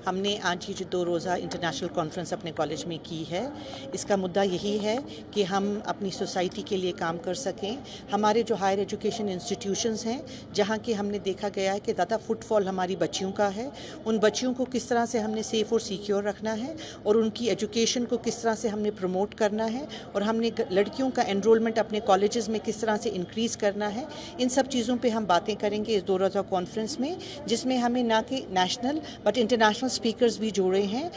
हमने आज ये जो 2 रोज़ा इंटरनेशनल कॉन्फ्रेंस अपने कॉलेज में की है, इसका मुद्दा यही है कि हम अपनी सोसाइटी के लिए काम कर सकें। हमारे जो हायर एजुकेशन इंस्टीट्यूशंस हैं, जहाँ कि हमने देखा गया है कि ज़्यादा फुटफॉल हमारी बच्चियों का है, उन बच्चियों को किस तरह से हमने सेफ़ और सिक्योर रखना है और उनकी एजुकेशन को किस तरह से हमने प्रमोट करना है और हमने लड़कियों का एनरोलमेंट अपने कॉलेजेस में किस तरह से इंक्रीज़ करना है। इन सब चीज़ों पे हम बातें करेंगे इस 2 रोज़ा कॉन्फ्रेंस में, जिसमें हमें ना कि नेशनल बट इंटरनेशनल स्पीकर्स भी जोड़े हैं,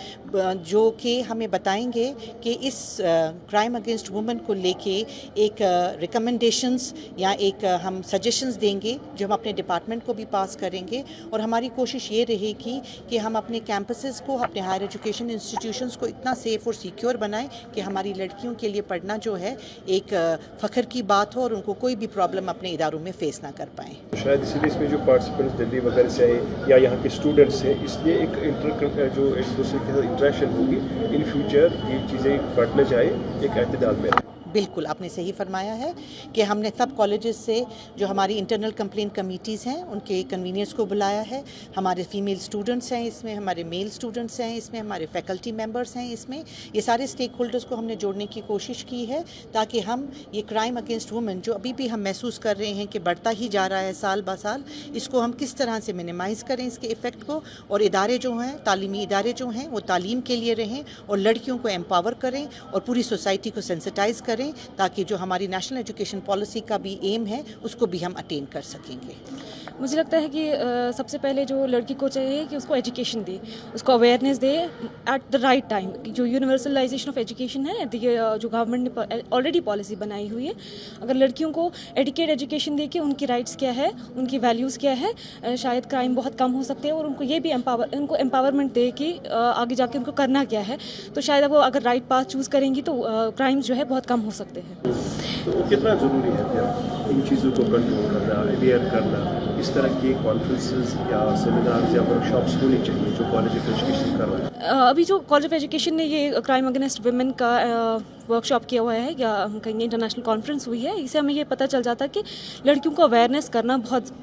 जो कि हमें बताएंगे कि इस क्राइम अगेंस्ट वुमेन को लेके एक रिकमेंडेशंस या एक हम सजेशंस देंगे जो हम अपने डिपार्टमेंट को भी पास करेंगे। और हमारी कोशिश ये रहेगी कि हम अपने कैंपसेस को, अपने हायर एजुकेशन इंस्टीट्यूशंस को इतना सेफ़ और सिक्योर बनाएं कि हमारी लड़कियों के लिए पढ़ना जो है एक फ़ख्र की बात हो और उनको कोई भी प्रॉब्लम अपने इदारों में फेस ना कर पाएँ। शायद इसीलिए इसमें जो पार्टिसिपेंट्स दिल्ली वगैरह से आए या यहाँ के स्टूडेंट्स हैं, इसलिए एक जो एक दूसरे के साथ इंटरेक्शन होगी, इन फ्यूचर ये चीज़ें बढ़ने जाए एक एतदाल में। बिल्कुल, आपने सही फरमाया है कि हमने सब कॉलेजेस से जो हमारी इंटरनल कंप्लेंट कमेटीज़ हैं उनके कन्वीनियर्स को बुलाया है। हमारे फीमेल स्टूडेंट्स हैं इसमें, हमारे मेल स्टूडेंट्स हैं इसमें, हमारे फैकल्टी मेंबर्स हैं इसमें। ये सारे स्टेक होल्डर्स को हमने जोड़ने की कोशिश की है ताकि हम ये क्राइम अगेंस्ट वुमेन जो अभी भी हम महसूस कर रहे हैं कि बढ़ता ही जा रहा है साल ब साल, इसको हम किस तरह से मिनिमाइज़ करें इसके इफ़ेक्ट को, और इदारे जो हैं, तालीमी इदारे जो हैं वो तालीम के लिए रहें और लड़कियों को एम्पावर करें और पूरी सोसाइटी को सेंसिटाइज़ करें ताकि जो हमारी नेशनल एजुकेशन पॉलिसी का भी एम है उसको भी हम अटेन कर सकेंगे। मुझे लगता है कि सबसे पहले जो लड़की को चाहिए कि उसको एजुकेशन दे, उसको awareness they at the right time. जो यूनिवर्सलाइजेशन ऑफ एजुकेशन है, जो गवर्नमेंट ने ऑलरेडी पॉलिसी बनाई हुई है, अगर लड़कियों को एडिकेट एजुकेशन दे के उनकी राइट्स क्या है, उनकी वैल्यूज़ क्या है, शायद क्राइम बहुत कम हो सकते हैं। और उनको ये भी उनको एम्पावरमेंट दे कि आगे जाके उनको करना क्या है, तो शायद वो अगर राइट पाथ चूज़ करेंगी तो क्राइम जो है बहुत कम हो सकते हैं। तो कितना ज़रूरी है फिर इन चीज़ों को कंट्रोल करना, अवेयर करना, इस तरह के कॉन्फ्रेंसेस या सेमिनार या वर्कशॉप्स होनी चाहिए जो कॉलेज ऑफ एजुकेशन कर रहा है? अभी जो कॉलेज ऑफ एजुकेशन ने ये क्राइम अगेंस्ट वुमेन का वर्कशॉप किया हुआ है या हम कहेंगे इंटरनेशनल कॉन्फ्रेंस हुई है, इससे हमें ये पता चल जाता है कि लड़कियों को अवेयरनेस करना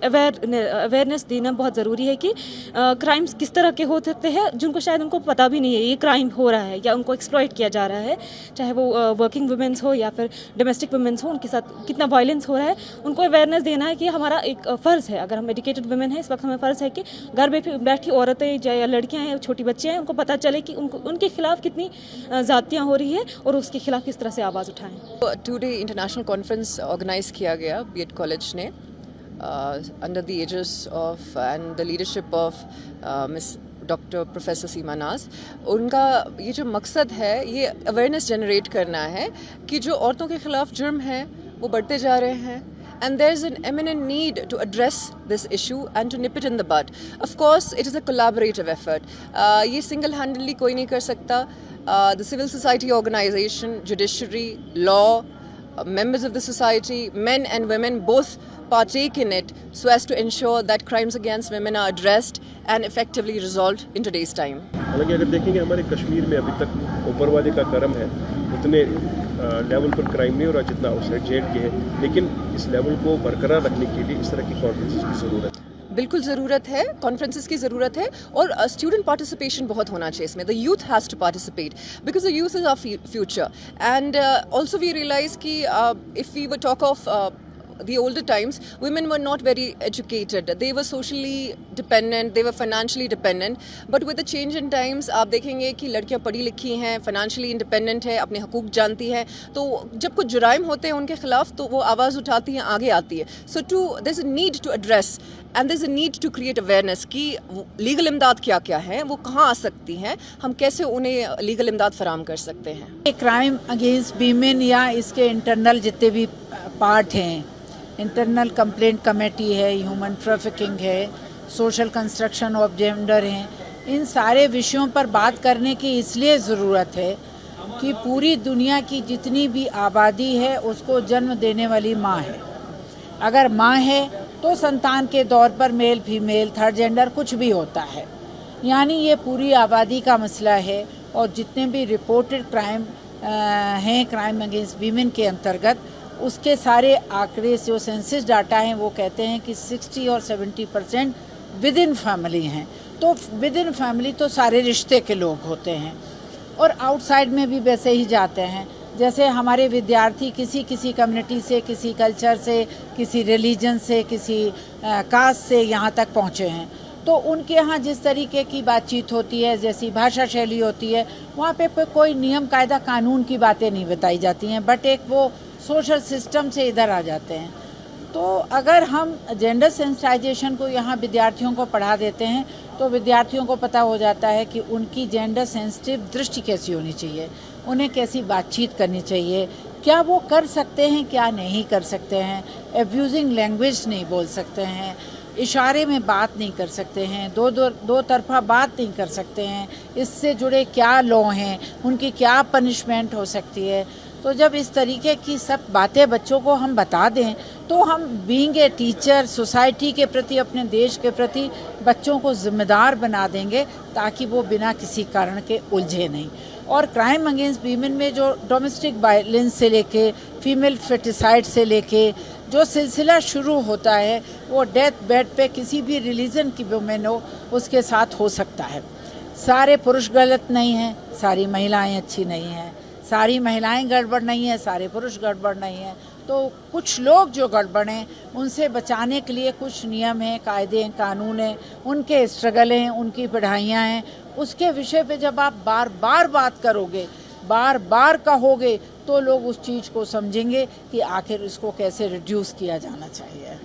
अवेयरनेस देना बहुत ज़रूरी है कि क्राइम्स किस तरह के हो सकते हैं जिनको शायद उनको पता भी नहीं है ये क्राइम हो रहा है या उनको एक्सप्लॉइट किया जा रहा है, चाहे वो वर्किंग वुमेन्स हो या फिर डोमेस्टिक वुमेन्स हो, उनके साथ कितना वायलेंस हो रहा है। उनको अवेयरनेस देना है कि हमारा एक फ़र्ज़ है, अगर हम एजुकेटेड वुमेन हैं इस वक्त हमें फ़र्ज़ है कि घर में बैठी औरतें या लड़कियाँ हैं, छोटी बच्चे हैं, उनको पता चले कि उनके खिलाफ कितनी ज़्यादतियाँ हो रही है और उसके खिलाफ किस तरह से आवाज़ उठाएं। टुडे इंटरनेशनल कॉन्फ्रेंस ऑर्गेनाइज किया गया बीएड कॉलेज ने under the aegis of and the leadership of miss doctor professor Seema Naaz. उनका ये जो मकसद है ये अवेयरनेस जनरेट करना है कि जो औरतों के खिलाफ जुर्म हैं वो बढ़ते जा रहे हैं and there is an imminent need to address this issue and to nip it in the bud. Of course, it is a collaborative effort. ये single-handedly कोई नहीं कर सकता. The civil society organization, judiciary, law, members of the society, men and women both partake in it so as to ensure that crimes against women are addressed and effectively resolved in today's time. हालांकि अगर देखेंगे हमारे कश्मीर में अभी तक ऊपर वाले का करम है, उतने लेवल पर क्राइम नहीं हो रहा जितना आउटसाइड जेल के है, लेकिन इस लेवल को बरकरार रखने के लिए इस तरह की कॉन्फ्रेंसेस की ज़रूरत है। बिल्कुल ज़रूरत है, कॉन्फ्रेंसेस की ज़रूरत है और स्टूडेंट पार्टिसिपेशन बहुत होना चाहिए इसमें। The youth has to participate because the youth is our future and also we realise कि if we were talk of the older times, women were not very educated. They were socially dependent, they were financially dependent. But with the change in times, आप देखेंगे कि लड़कियां पढ़ी लिखी हैं, financially independent है, अपने हकूक जानती हैं, तो जब कुछ जुराइम होते हैं उनके खिलाफ तो वो आवाज़ उठाती हैं, आगे आती है. So there's a need to address and there's a need to create awareness कि लीगल इमदाद क्या क्या है, वो कहाँ आ सकती हैं, हम कैसे उन्हें लीगल इमदाद फराम कर सकते हैं. क्राइम अगेंस्ट वीमेन या इसके इंटरनल जितने भी पार्ट हैं, इंटरनल कंप्लेंट कमेटी है, ह्यूमन ट्रैफिकिंग है, सोशल कंस्ट्रक्शन ऑफ जेंडर हैं, इन सारे विषयों पर बात करने की इसलिए ज़रूरत है कि पूरी दुनिया की जितनी भी आबादी है उसको जन्म देने वाली माँ है. अगर माँ है तो संतान के तौर पर मेल फीमेल थर्ड जेंडर कुछ भी होता है, यानी ये पूरी आबादी का मसला है. और जितने भी रिपोर्टेड क्राइम हैं क्राइम अगेंस्ट वीमेन के अंतर्गत, उसके सारे आंकड़े जो सेंसस डाटा हैं वो कहते हैं कि 60 और 70% विद इन फैमिली हैं. तो विद इन फैमिली तो सारे रिश्ते के लोग होते हैं और आउटसाइड में भी वैसे ही जाते हैं। जैसे हमारे विद्यार्थी किसी किसी कम्युनिटी से, किसी कल्चर से, किसी रिलीजन से, किसी कास्ट से यहाँ तक पहुँचे हैं, तो उनके यहाँ जिस तरीके की बातचीत होती है, जैसी भाषा शैली होती है, वहाँ पे कोई नियम कायदा कानून की बातें नहीं बताई जाती हैं, बट एक वो सोशल सिस्टम से इधर आ जाते हैं। तो अगर हम जेंडर सेंसिटाइजेशन को यहाँ विद्यार्थियों को पढ़ा देते हैं तो विद्यार्थियों को पता हो जाता है कि उनकी जेंडर सेंसिटिव दृष्टि कैसी होनी चाहिए, उन्हें कैसी बातचीत करनी चाहिए, क्या वो कर सकते हैं, क्या नहीं कर सकते हैं, एब्यूजिंग लैंग्वेज नहीं बोल सकते हैं, इशारे में बात नहीं कर सकते हैं, दो तरफा बात नहीं कर सकते हैं, इससे जुड़े क्या लॉ हैं, उनकी क्या पनिशमेंट हो सकती है। तो जब इस तरीके की सब बातें बच्चों को हम बता दें तो हम बीइंग ए टीचर सोसाइटी के प्रति, अपने देश के प्रति बच्चों को जिम्मेदार बना देंगे ताकि वो बिना किसी कारण के उलझे नहीं। और क्राइम अगेंस्ट वीमेन में जो डोमेस्टिक वायलेंस से लेके फीमेल फेटिसाइड से लेके जो सिलसिला शुरू होता है वो डेथ बेड पे किसी भी रिलीजन की वुमेन हो उसके साथ हो सकता है। सारे पुरुष गलत नहीं हैं, सारी महिलाएं अच्छी नहीं हैं, सारी महिलाएं गड़बड़ नहीं है, सारे पुरुष गड़बड़ नहीं है। तो कुछ लोग जो गड़बड़ हैं उनसे बचाने के लिए कुछ नियम हैं, कायदे हैं, कानून हैं, उनके स्ट्रगल हैं, उनकी पढ़ाइयाँ हैं। उसके विषय पे जब आप बार बार बात करोगे, बार बार कहोगे, तो लोग उस चीज़ को समझेंगे कि आखिर इसको कैसे रिड्यूस किया जाना चाहिए।